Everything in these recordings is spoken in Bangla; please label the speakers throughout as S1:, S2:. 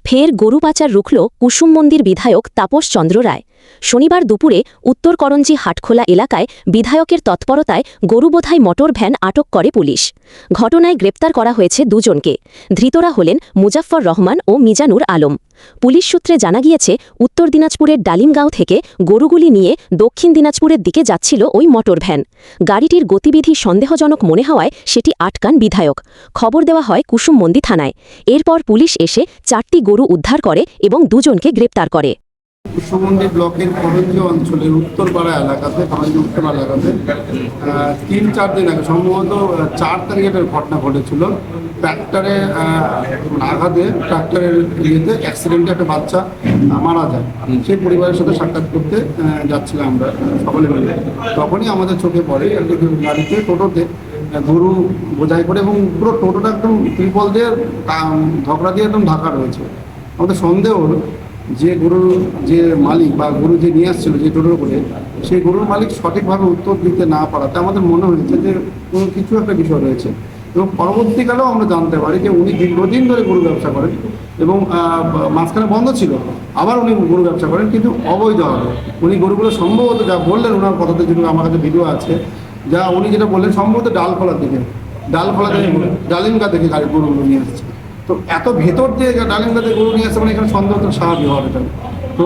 S1: ফের গরু পাচার রুখল কুসুম মন্দির বিধায়ক তাপস চন্দ্র রায়। শনিবার দুপুরে উত্তর করঞ্জি হাটখোলা এলাকায় বিধায়কের তৎপরতায় গরুবোধাই মোটর ভ্যান আটক করে পুলিশ। ঘটনায় গ্রেপ্তার করা হয়েছে দুজনকে। ধৃতরা হলেন মুজাফফর রহমান ও মিজানুর আলম। পুলিশ সূত্রে জানা গিয়েছে, উত্তর দিনাজপুরের ডালিমগাঁও থেকে গরুগুলি নিয়ে দক্ষিণ দিনাজপুরের দিকে যাচ্ছিল ওই মোটর ভ্যান। গাড়িটির গতিবিধি সন্দেহজনক মনে হওয়ায় সেটি আটকান বিধায়ক। খবর দেওয়া হয় কুসুম মন্দির থানায়। এরপর পুলিশ এসে 4টি গরু উদ্ধার করে এবং দুজনকে গ্রেপ্তার করে।
S2: কুসুমন্ডি ব্লকের করঞ্জি অঞ্চলের উত্তরপাড়া এলাকাতে উত্তরপাড়া এলাকাতে 3-4 দিন আগে সম্ভবত 4 তারিখের ঘটনা ঘটেছিল। ট্রাক্টরে আঘাতে ট্রাক্টরের ইয়েতে অ্যাক্সিডেন্টে একটা বাচ্চা মারা যায়। সেই পরিবারের সাথে সাক্ষাৎ করতে যাচ্ছিলাম আমরা সকলে মিলে। তখনই আমাদের চোখে পড়ে গাড়িতে টোটোতে গরু বোঝাই করে এবং পুরো টোটোটা একদম ত্রিপল দিয়ে ধকড়া দিয়ে একদম ঢাকা রয়েছে। আমাদের সন্দেহ হলো যে গরুর যে মালিক বা গরু যে নিয়ে আসছিল যে টোটোর করে, সেই গরুর মালিক সঠিকভাবে উত্তর দিতে না পারাতে আমাদের মনে হয়েছে যে কোনো কিছু একটা বিষয় রয়েছে। এবং পরবর্তীকালেও আমরা জানতে পারি যে উনি দীর্ঘদিন ধরে গরু ব্যবসা করেন এবং মাঝখানে বন্ধ ছিল, আবার উনি গরু ব্যবসা করেন কিন্তু অবৈধভাবে। উনি গরুগুলো সম্ভবত যা বললেন ওনার কথাতে, যদি আমার কাছে ভিডিও আছে, যা উনি যেটা বললেন সম্ভবত ডালখোলা থেকে ডালিমগা থেকে গাড়ি গরুগুলো নিয়ে আসছে। তো এত ভেতর দিয়ে ডালিমগাতে গরু নিয়ে আসছে মানে এখানে সন্দেহ তো স্বাভাবিক হওয়ার এটা। তো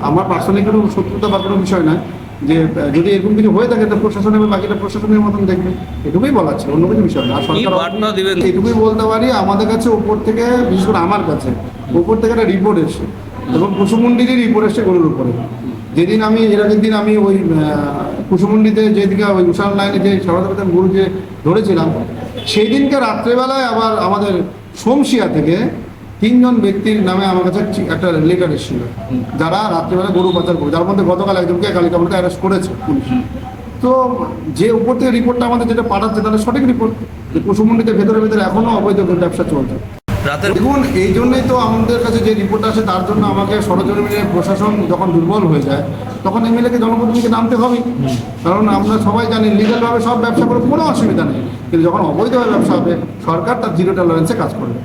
S2: আমার পার্সোনালি কোনো শত্রুতা বা কোনো বিষয় নয়, যে যদি এরকম কিছু হয়ে থাকে তো প্রশাসন এবং বাকিটা প্রশাসনের মতন দেখবে, এটুকুই বলা ছিল, অন্য কিছু বিষয় না। আর সরকার এটুকুই বলতে পারি, আমাদের কাছে উপর থেকে, বিশেষ করে আমার কাছে উপর থেকে একটা রিপোর্ট এসছে এবং কুসুমন্ডিরই রিপোর্ট এসছে গরুর উপরে। যেদিন আমি এর আগের দিন আমি ওই কুসুমন্ডিতে যেদিকে ওই উষান লাইনে যে সরকার গরু যে ধরেছিলাম, সেই দিনকে রাত্রেবেলায় আবার আমাদের সোমশিয়া থেকে 3 জন ব্যক্তির নামে আমার কাছে একটা লেটার এসেছিল, যারা রাত্রিবেলা গরু পাচার করে, যার মধ্যে গতকাল একজনকে কালিকাপুরতে অ্যারেস্ট করেছে পুলিশ। তো যে উপর থেকে রিপোর্টটা আমাদের যেটা পাঠাচ্ছে তাহলে সঠিক রিপোর্ট, যে কুসুমন্ডিতে ভেতরে ভেতরে এখনও অবৈধ ব্যবসা চলছে। দেখুন, এই জন্যই তো আমাদের কাছে যে রিপোর্ট আসে তার জন্য আমাকে সরজমিনে প্রশাসন যখন দুর্বল হয়ে যায় তখন এমএলএকে জনপ্রতিনিধিকে নামতে হবে। কারণ আমরা সবাই জানি লিগালভাবে সব ব্যবসা করে কোনো অসুবিধা নেই, কিন্তু যখন অবৈধভাবে ব্যবসা হবে সরকার তার 0 টলারেন্সে কাজ করবে।